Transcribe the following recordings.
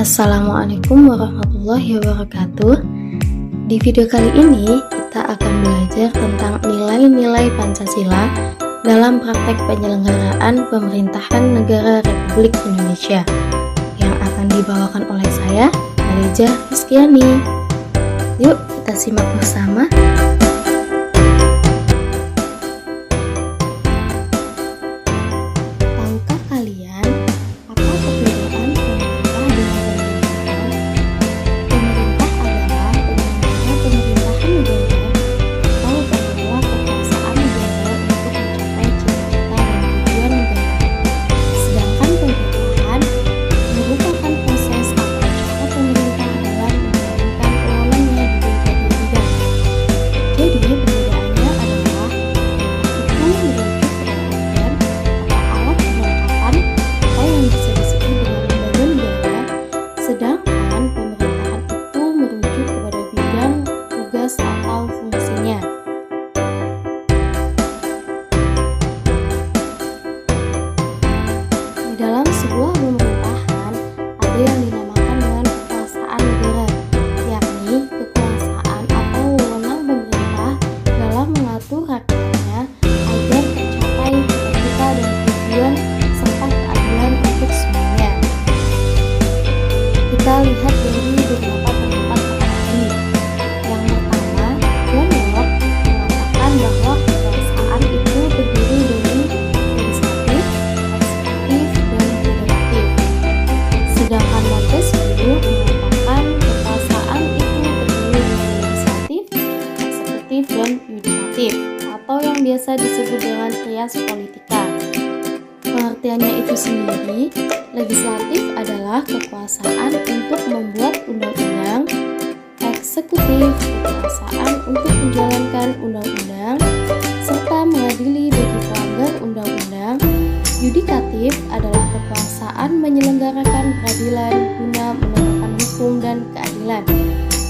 Assalamualaikum warahmatullahi wabarakatuh. Di video kali ini kita akan belajar tentang nilai-nilai Pancasila dalam praktek penyelenggaraan pemerintahan negara Republik Indonesia yang akan dibawakan oleh saya, Aliza Rizkiani. Yuk kita simak bersama. Tahukah kalian apa perbedaan pemerintah dengan pemerintahan? Pemerintah adalah penyelenggaraan pemerintahan negara atau pengelola kekuasaan negara untuk mencapai cita-cita dan tujuan negara. Sedangkan pemerintahan merupakan proses atau cara pemerintah dalam menjalankan wewenangnya di berbagai bidang. Jadi perbedaannya adalah itu merujuk kepada organ atau alat perlengkapan atau yang bisa disebut dengan lembaga negara, sedangkan pemerintahan itu merujuk kepada bidang, tugas, atau fungsinya. Di dalam sebuah pemerintahan ada yang dinamakan dengan kekuasaan negara, yakni kekuasaan atau wewenang pemerintah dalam mengatur rakyatnya agar tercapai cita-cita dan tujuan serta keadilan untuk semuanya. Kita lihat dari beberapa pendapat pakar ahli. Yang pertama, John Locke mengatakan bahwa kekuasaan itu terdiri dari legislatif, eksekutif, dan federatif. Sedangkan Montesquieu mengatakan kekuasaan itu terdiri dari legislatif, eksekutif, dan yudikatif, atau yang biasa disebut dengan trias politika. Pengertiannya itu sendiri, legislatif adalah kekuasaan untuk membuat undang-undang, eksekutif kekuasaan untuk menjalankan undang-undang, serta mengadili bagi pelanggar undang-undang, yudikatif adalah kekuasaan menyelenggarakan peradilan guna menegakkan hukum dan keadilan.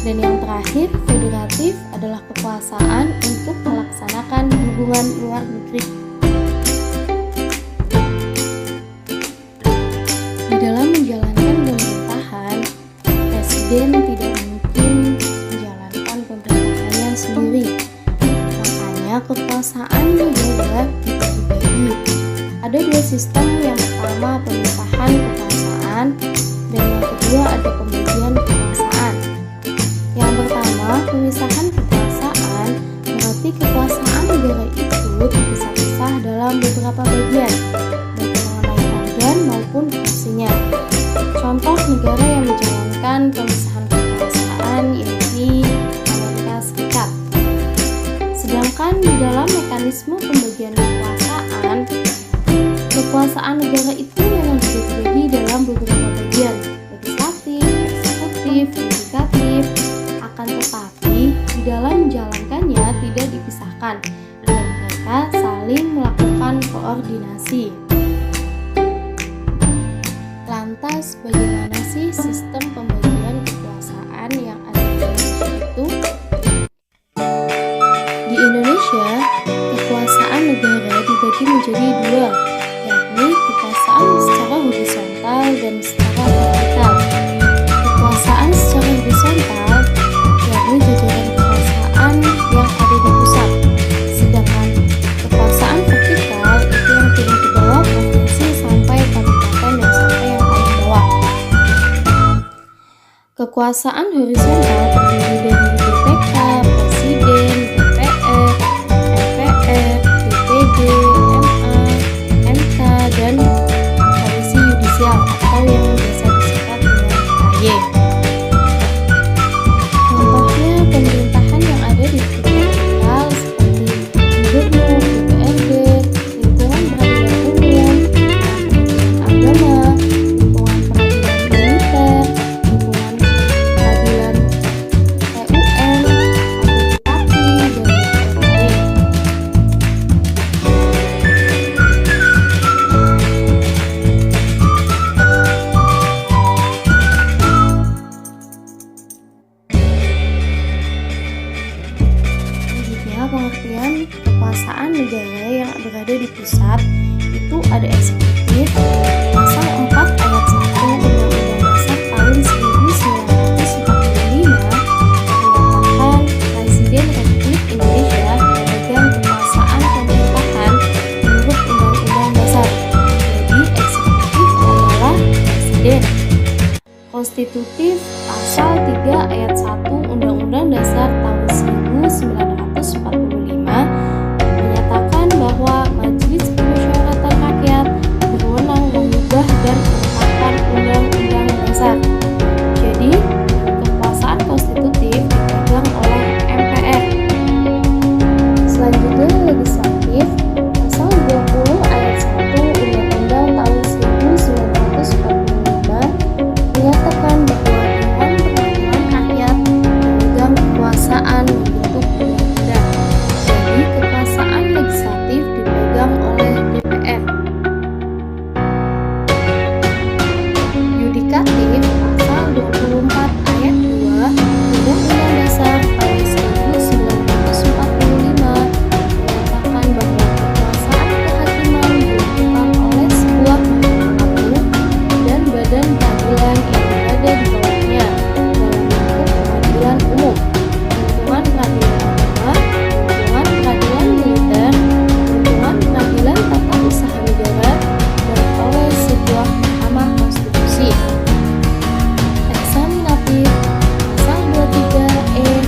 Dan yang terakhir, federatif adalah kekuasaan untuk melaksanakan hubungan luar negeri. Di dalam menjalankan pemerintahan, presiden tidak mungkin menjalankan pemerintahannya sendiri. Makanya kekuasaan negara dibagi-bagi. Ada dua sistem, yang pertama pemisahan kekuasaan, dan yang kedua ada pembagian kekuasaan. Yang pertama, pemisahan kekuasaan berarti kekuasaan negara itu terpisah-pisah dalam beberapa bagian, baik mengenai organ maupun fungsinya. Contoh negara yang menjalankan pemisahan kekuasaan yakni Amerika Serikat. Sedangkan di dalam mekanisme pembagian kekuasaan negara itu memang dibagi dalam beberapa bagian, legislatif, eksekutif, yudikatif. Akan tetapi di dalam menjalankannya tidak dipisahkan dan mereka saling melakukan koordinasi. Lantas bagaimana sih sistem pembagian kekuasaan yang ada di Indonesia itu? Di Indonesia, kekuasaan negara dibagi menjadi dua, yakni kekuasaan secara horizontal dan secara vertikal. Kekuasaan secara horizontal yakni jajaran kekuasaan yang ada di pusat, sedangkan kekuasaan vertikal itu yang turun ke bawah provinsi sampai kabupaten dan sampai yang paling bawah. Kekuasaan horizontal terdiri dari BPK, Presiden, DPR, MPR, DPD, MA, MK, dan Komisi Yudisial atau yang biasa disingkat dengan KY. Contohnya pemerintahan yang ada di tingkat lokal seperti gubernur, DPRD, lingkungan peradilan umum, agama, lingkungan peradilan militer, lingkungan peradilan TUN, konstitutif pasal 3 ayat 1 Undang-Undang Dasar tahun 1945 menyatakan bahwa Majelis Permusyawaratan Rakyat berwenang mengubah dan menetapkan undang-undang dasar. Jadi, kekuasaan konstitutif dipegang oleh MPR. Selanjutnya, legislatif pasal 20 ayat 1 Undang-Undang tahun 1945 menyatakan bahwa Dewan Perwakilan Rakyat memegang kekuasaan membentuk undang-undang. Jadi, kekuasaan legislatif dipegang oleh DPR. Yudikatif pasal 24 ayat 2 Undang-Undang Dasar tahun 1945 menyatakan bahwa kekuasaan kehakiman dilakukan oleh sebuah mahkamah agung dan badan peradilan yang berada di bawahnya dalam bentuk peradilan umum, lingkungan peradilan agama, lingkungan peradilan militer, lingkungan peradilan tata usaha negara, dan oleh sebuah mahkamah konstitusi. Eksaminatif pasal 23E ayat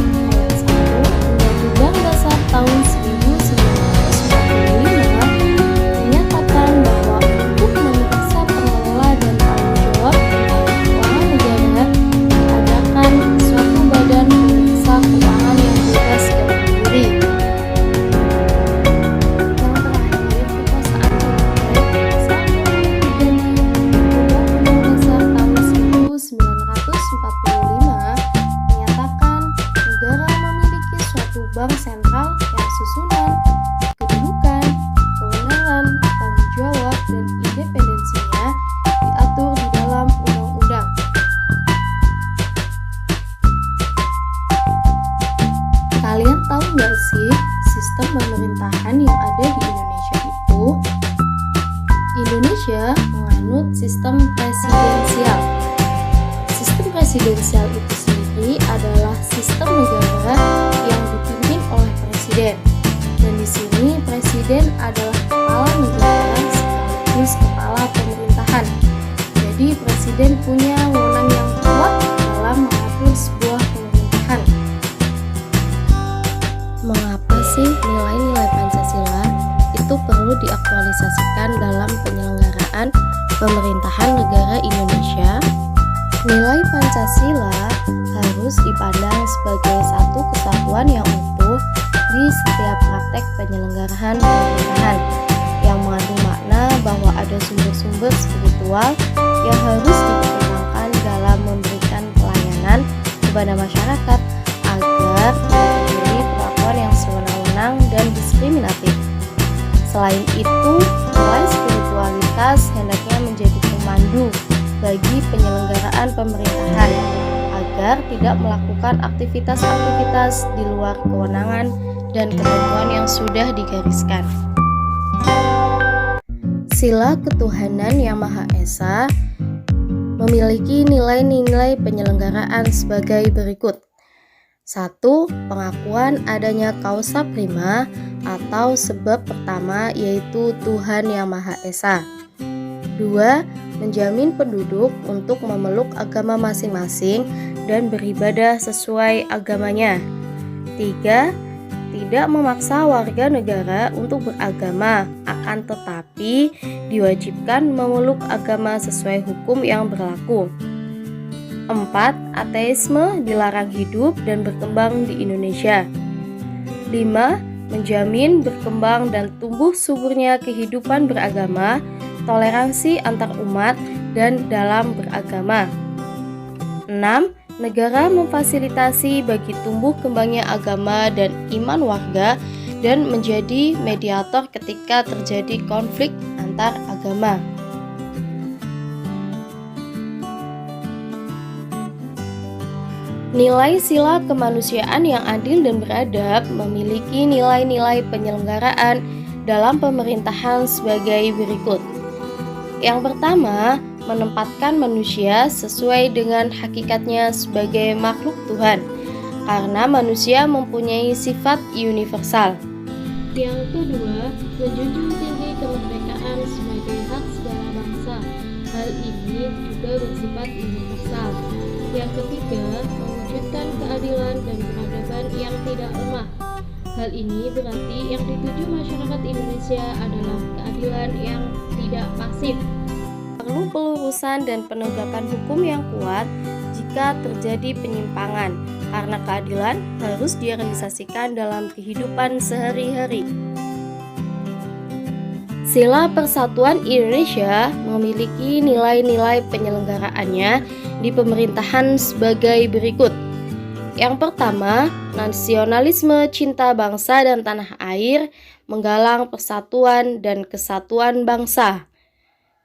1 Undang-Undang Dasar tahun 1945 menyatakan bahwa untuk memeriksa pengelola dan tanggung jawab tentang keuangan negara diadakan suatu badan pemeriksa keuangan yang bebas dan mandiri. Yang terakhir, kekuasaan terkait pasal 23 Undang-Undang Dasar tahun 1945 menyatakan negara memiliki suatu bank sentral yang susunan, kedudukan, kewenangan, tanggung jawab, dan independensinya diatur di dalam undang-undang. Kalian tahu nggak sih sistem pemerintahan yang ada di Indonesia itu? Indonesia menganut sistem presidensial. Sistem presidensial itu sendiri adalah sistem negara yang dipimpin oleh presiden. Dan di sini presiden adalah kepala negara sekaligus kepala pemerintahan. Jadi presiden punya wewenang yang kuat dalam mengatur sebuah pemerintahan. Mengapa sih nilai-nilai Pancasila itu perlu diaktualisasikan dalam penyelenggaraan pemerintahan negara Indonesia? Nilai Pancasila harus dipandang sebagai satu kesatuan yang utuh di setiap praktek penyelenggaraan pemerintahan yang mengandung makna bahwa ada sumber-sumber spiritual yang harus dipertimbangkan dalam memberikan pelayanan kepada masyarakat agar tidak terjadi perlakuan yang sewenang-wenang dan diskriminatif. Selain itu, nilai spiritualitas hendaknya menjadi pemandu bagi penyelenggaraan pemerintahan agar tidak melakukan aktivitas-aktivitas di luar kewenangan dan ketentuan yang sudah digariskan. Sila ketuhanan yang Maha Esa memiliki nilai-nilai penyelenggaraan sebagai berikut. 1. Pengakuan adanya causa prima atau sebab pertama yaitu Tuhan yang Maha Esa. 2. Menjamin penduduk untuk memeluk agama masing-masing dan beribadah sesuai agamanya. 3. Tidak memaksa warga negara untuk beragama, akan tetapi diwajibkan memeluk agama sesuai hukum yang berlaku. 4. Ateisme dilarang hidup dan berkembang di Indonesia. 5. Menjamin berkembang dan tumbuh suburnya kehidupan beragama, toleransi antar umat, dan dalam beragama. 6. Negara memfasilitasi bagi tumbuh kembangnya agama dan iman warga dan menjadi mediator ketika terjadi konflik antar agama. Nilai sila kemanusiaan yang adil dan beradab memiliki nilai-nilai penyelenggaraan dalam pemerintahan sebagai berikut. Yang pertama, menempatkan manusia sesuai dengan hakikatnya sebagai makhluk Tuhan, karena manusia mempunyai sifat universal. Yang kedua, menjunjung tinggi kemerdekaan sebagai hak segala bangsa. Hal Hal ini juga bersifat universal. Yang ketiga, mewujudkan keadilan dan peradaban yang tidak lemah. Hal ini berarti yang dituju masyarakat Indonesia adalah keadilan yang tidak pasif. Perlu pelurusan dan penegakan hukum yang kuat jika terjadi penyimpangan, karena keadilan harus direalisasikan dalam kehidupan sehari-hari. Sila Persatuan Indonesia memiliki nilai-nilai penyelenggaraannya di pemerintahan sebagai berikut. Yang pertama, nasionalisme, cinta bangsa dan tanah air, menggalang persatuan dan kesatuan bangsa.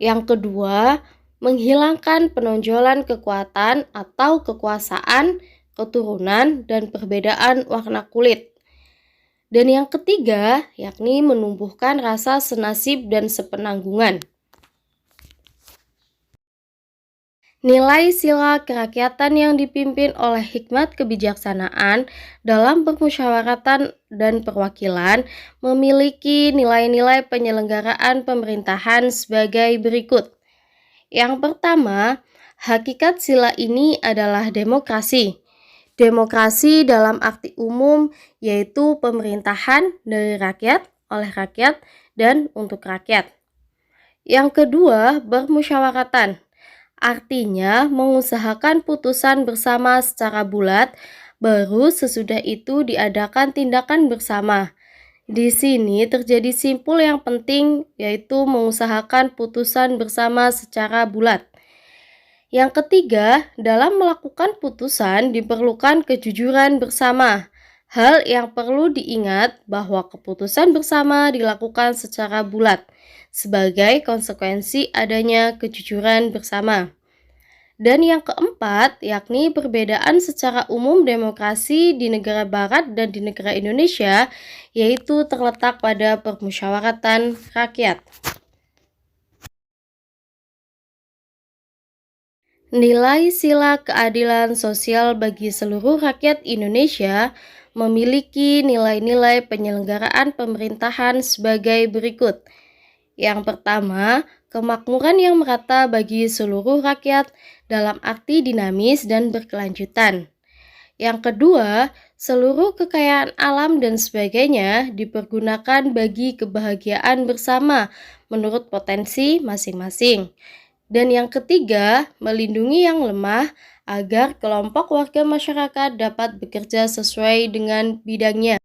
Yang kedua, menghilangkan penonjolan kekuatan atau kekuasaan, keturunan, dan perbedaan warna kulit. Dan yang ketiga, yakni menumbuhkan rasa senasib dan sepenanggungan. Nilai sila kerakyatan yang dipimpin oleh hikmat kebijaksanaan dalam permusyawaratan dan perwakilan memiliki nilai-nilai penyelenggaraan pemerintahan sebagai berikut. Yang pertama, hakikat sila ini adalah demokrasi. Demokrasi dalam arti umum yaitu pemerintahan dari rakyat, oleh rakyat, dan untuk rakyat. Yang kedua, bermusyawaratan. Artinya mengusahakan putusan bersama secara bulat, baru sesudah itu diadakan tindakan bersama. Di sini terjadi simpul yang penting yaitu mengusahakan putusan bersama secara bulat. Yang ketiga, dalam melakukan putusan diperlukan kejujuran bersama. Hal yang perlu diingat bahwa keputusan bersama dilakukan secara bulat sebagai konsekuensi adanya kejujuran bersama. Dan yang keempat, yakni perbedaan secara umum demokrasi di negara barat dan di negara Indonesia, yaitu terletak pada permusyawaratan rakyat. Nilai sila keadilan sosial bagi seluruh rakyat Indonesia memiliki nilai-nilai penyelenggaraan pemerintahan sebagai berikut. Yang pertama, kemakmuran yang merata bagi seluruh rakyat dalam arti dinamis dan berkelanjutan. Yang kedua, seluruh kekayaan alam dan sebagainya dipergunakan bagi kebahagiaan bersama menurut potensi masing-masing. Dan yang ketiga, melindungi yang lemah agar kelompok warga masyarakat dapat bekerja sesuai dengan bidangnya.